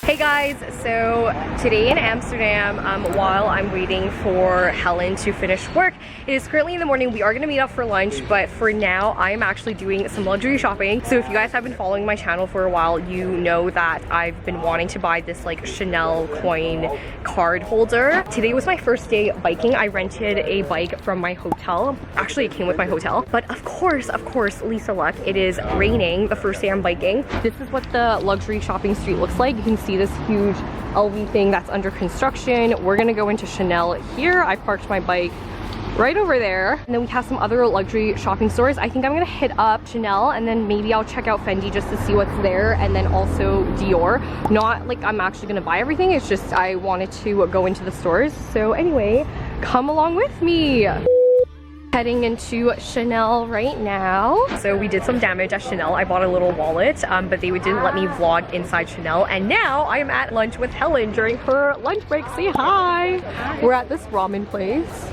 Hey guys, so today in Amsterdam, while I'm waiting for Helen to finish work, it is currently in the morning. We are going to meet up for lunch, but for now I am actually doing some luxury shopping. So if you guys have been following my channel for a while, you know that I've been wanting to buy this like Chanel coin card holder. Today was my first day biking. I rented a bike from my hotel. Actually, it came with my hotel, but of course, Lisa Luck, it is raining the first day I'm biking. This is what the luxury shopping street looks like. You can see this huge LV thing that's under construction. We're gonna go into Chanel here. I parked my bike right over there. And then we have some other luxury shopping stores. I think I'm gonna hit up Chanel and then maybe I'll check out Fendi just to see what's there, and then also Dior. Not like I'm actually gonna buy everything, it's just I wanted to go into the stores. So anyway, come along with me. Heading into Chanel right now. So we did some damage at Chanel. I bought a little wallet, but they didn't let me vlog inside Chanel. And now I am at lunch with Helen during her lunch break. Say hi. We're at this ramen place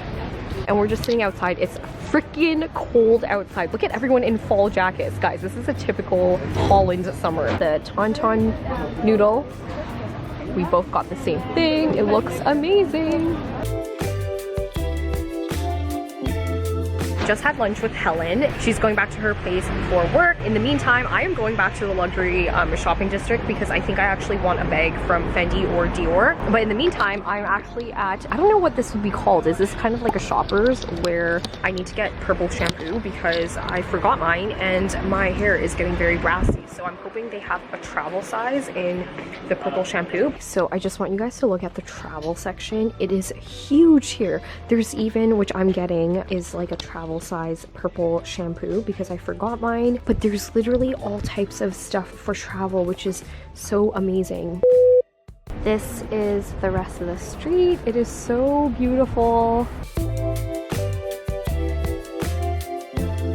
and we're just sitting outside. It's freaking cold outside. Look at everyone in fall jackets. Guys, this is a typical Holland summer. The tauntaun noodle. We both got the same thing. It looks amazing. Just had lunch with Helen. She's going back to her place for work. In the meantime, I am going back to the luxury shopping district because I think I actually want a bag from Fendi or Dior. But in the meantime, I'm actually at, I don't know what this would be called. Is this kind of like a Shoppers where I need to get purple shampoo because I forgot mine and my hair is getting very brassy. So I'm hoping they have a travel size in the purple shampoo. So I just want you guys to look at the travel section. It is huge here. There's even, which I'm getting, is like a travel size purple shampoo because I forgot mine. But there's literally all types of stuff for travel, which is so amazing. This is the rest of the street. It is so beautiful.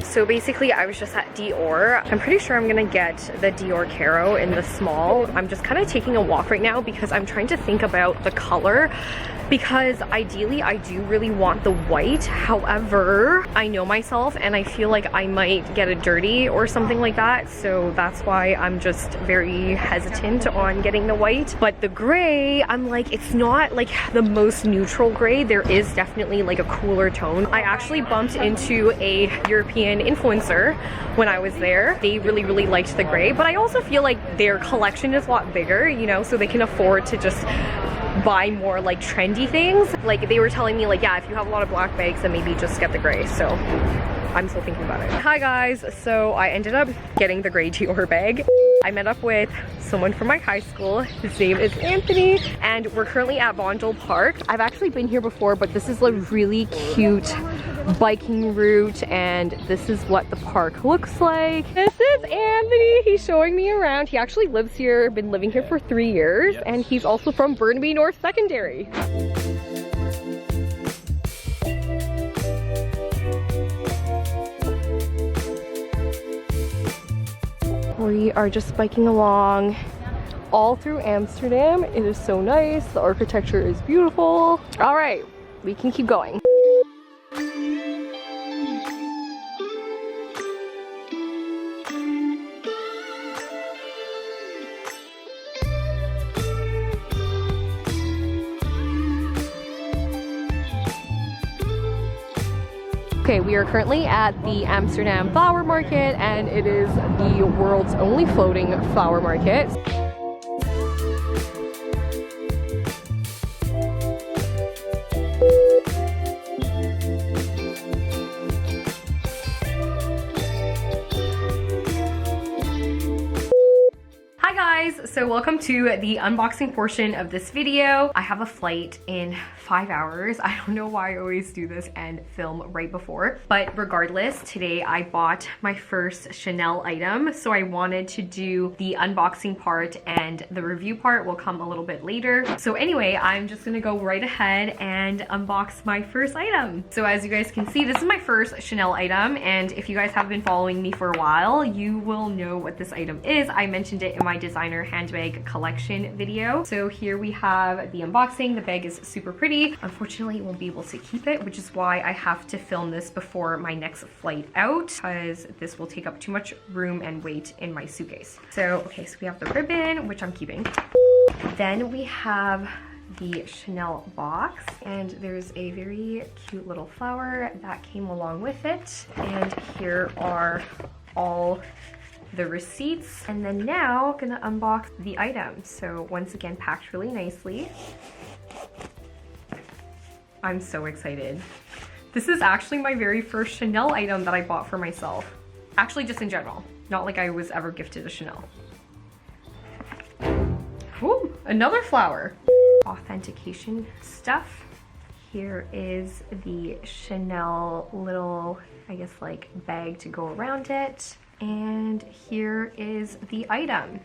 So basically I was just at Dior. I'm pretty sure I'm gonna get the Dior Caro in the small. I'm just kind of taking a walk right now because I'm trying to think about the color, because ideally I do really want the white. However, I know myself and I feel like I might get it dirty or something like that. So that's why I'm just very hesitant on getting the white. But the gray, I'm like, it's not like the most neutral gray. There is definitely like a cooler tone. I actually bumped into a European influencer when I was there. They really liked the gray, but I also feel like their collection is a lot bigger, you know, so they can afford to just buy more like trendy things. Like they were telling me like, yeah, if you have a lot of black bags then maybe just get the gray. So I'm still thinking about it. Hi guys, so I ended up getting the gray Dior bag. I met up with someone from my high school. His name is Anthony and we're currently at Vondel Park. I've actually been here before, but this is a really cute biking route and this is what the park looks like. This is Anthony. He's showing me around. He actually lives here, been living here for 3 years, and he's also from Burnaby North Secondary. We are just biking along all through Amsterdam. It is so nice. The architecture is beautiful. All right, we can keep going. Okay, we are currently at the Amsterdam Flower Market and it is the world's only floating flower market. So welcome to the unboxing portion of this video. I have a flight in 5 hours. I don't know why I always do this and film right before, but regardless, today I bought my first Chanel item. So I wanted to do the unboxing part and the review part will come a little bit later. So anyway, I'm just gonna go right ahead and unbox my first item. So as you guys can see, this is my first Chanel item. And if you guys have been following me for a while, you will know what this item is. I mentioned it in my designer handbag collection video. So here we have the unboxing. The bag is super pretty. Unfortunately, I won't be able to keep it, which is why I have to film this before my next flight out, because this will take up too much room and weight in my suitcase. So, okay, so we have the ribbon, which I'm keeping. Then we have the Chanel box, and there's a very cute little flower that came along with it. And here are all the receipts. And then now gonna unbox the item. So once again, packed really nicely. I'm so excited. This is actually my very first Chanel item that I bought for myself. Actually, just in general. Not like I was ever gifted a Chanel. Ooh, another flower. Authentication stuff. Here is the Chanel little, I guess, like bag to go around it. And here is the item.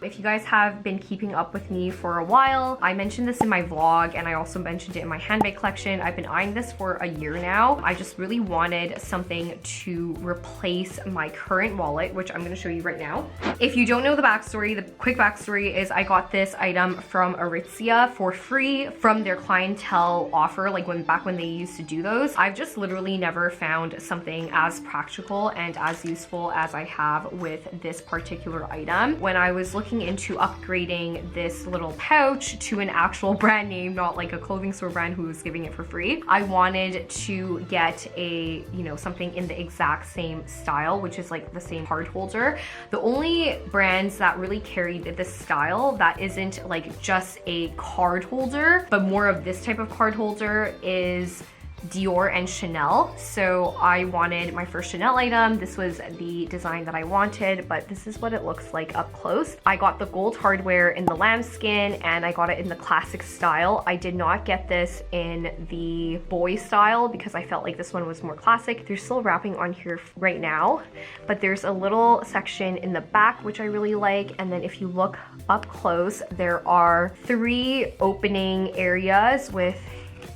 If you guys have been keeping up with me for a while, I mentioned this in my vlog and I also mentioned it in my handbag collection. I've been eyeing this for a year now. I just really wanted something to replace my current wallet, which I'm gonna show you right now. If you don't know the backstory, the quick backstory is I got this item from Aritzia for free from their clientele offer, like back when they used to do those. I've just literally never found something as practical and as useful as I have with this particular item. When I was looking into upgrading this little pouch to an actual brand name, not like a clothing store brand who was giving it for free, I wanted to get a, you know, something in the exact same style, which is like the same card holder. The only brands that really carried this style that isn't like just a card holder, but more of this type of card holder is Dior and Chanel. So I wanted my first Chanel item. This was the design that I wanted, but this is what it looks like up close. I got the gold hardware in the lambskin and I got it in the classic style. I did not get this in the boy style because I felt like this one was more classic. There's still wrapping on here right now, but there's a little section in the back which I really like. And then if you look up close, there are 3 opening areas with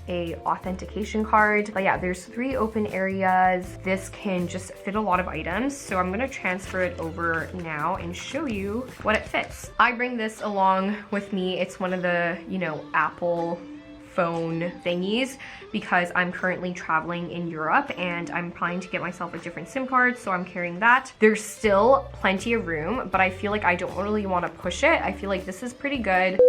a authentication card. But yeah, there's 3 open areas. This can just fit a lot of items. So I'm gonna transfer it over now and show you what it fits. I bring this along with me. It's one of the, you know, Apple phone thingies because I'm currently traveling in Europe and I'm planning to get myself a different SIM card, so I'm carrying that. There's still plenty of room, but I feel like I don't really want to push it. I feel like this is pretty good.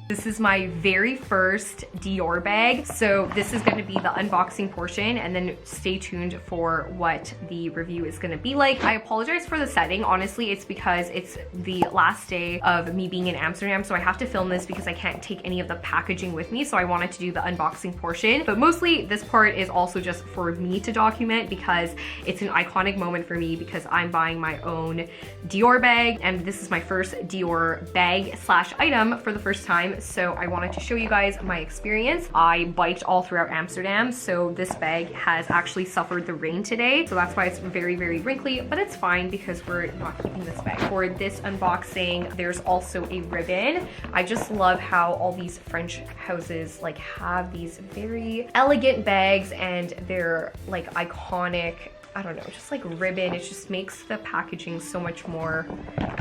This is my very first Dior bag. So this is gonna be the unboxing portion and then stay tuned for what the review is gonna be like. I apologize for the setting. Honestly, it's because it's the last day of me being in Amsterdam. So I have to film this because I can't take any of the packaging with me. So I wanted to do the unboxing portion, but mostly this part is also just for me to document because it's an iconic moment for me because I'm buying my own Dior bag and this is my first Dior bag slash item for the first time. So I wanted to show you guys my experience. I biked all throughout Amsterdam, so this bag has actually suffered the rain today. So that's why it's very, very wrinkly, but it's fine because we're not keeping this bag. For this unboxing, there's also a ribbon. I just love how all these French houses like have these very elegant bags and they're like iconic, I don't know, just like ribbon. It just makes the packaging so much more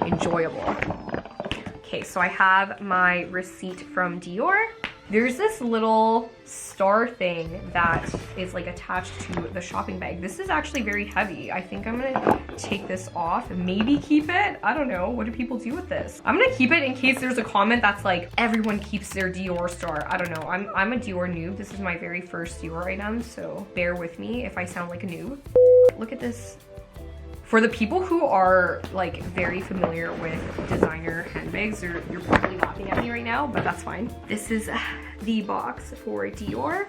enjoyable. Okay, so I have my receipt from Dior. There's this little star thing that is like attached to the shopping bag. This is actually very heavy. I think I'm gonna take this off and maybe keep it. I don't know, what do people do with this? I'm gonna keep it in case there's a comment that's like, everyone keeps their Dior star. I don't know, I'm a Dior noob. This is my very first Dior item, so bear with me if I sound like a noob. Look at this. For the people who are like very familiar with designer handbags, you're probably laughing at me right now, but that's fine. This is the box for Dior.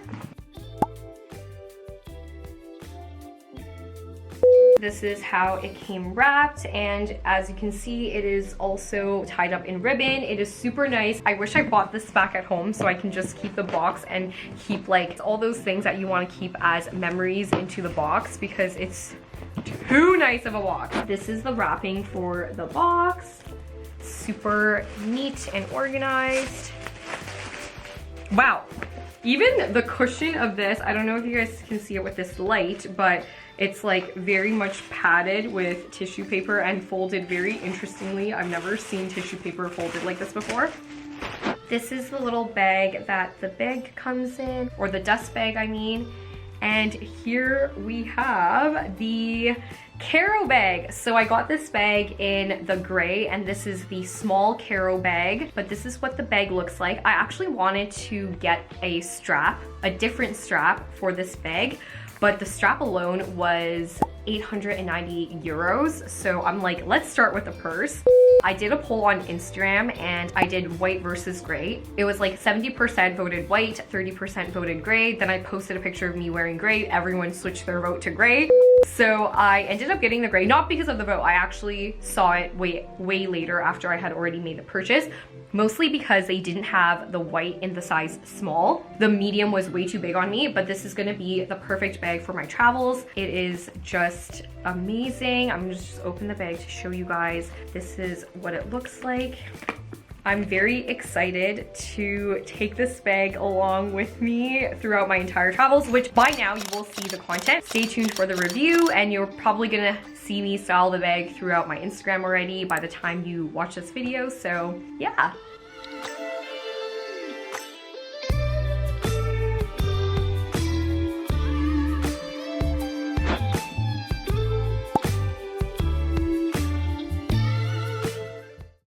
This is how it came wrapped, and as you can see, it is also tied up in ribbon. It is super nice. I wish I bought this back at home so I can just keep the box and keep like all those things that you want to keep as memories into the box because it's too nice of a box. This is the wrapping for the box. Super neat and organized. Wow. Even the cushion of this, I don't know if you guys can see it with this light, but it's like very much padded with tissue paper and folded very interestingly. I've never seen tissue paper folded like this before. This is the little bag that the bag comes in, or the dust bag, I mean. And here we have the Caro bag. So I got this bag in the gray, and this is the small Caro bag, but this is what the bag looks like. I actually wanted to get a strap, a different strap for this bag, but the strap alone was 890 euros. So I'm like, let's start with the purse. I did a poll on Instagram and I did white versus gray. It was like 70% voted white, 30% voted gray. Then I posted a picture of me wearing gray. Everyone switched their vote to gray. So I ended up getting the gray, not because of the vote. I actually saw it way later after I had already made the purchase, mostly because they didn't have the white in the size small. The medium was way too big on me, but this is gonna be the perfect bag for my travels. It is just amazing. I'm gonna just open the bag to show you guys. This is what it looks like. I'm very excited to take this bag along with me throughout my entire travels, which by now you will see the content. Stay tuned for the review, and you're probably gonna see me style the bag throughout my Instagram already by the time you watch this video. So yeah.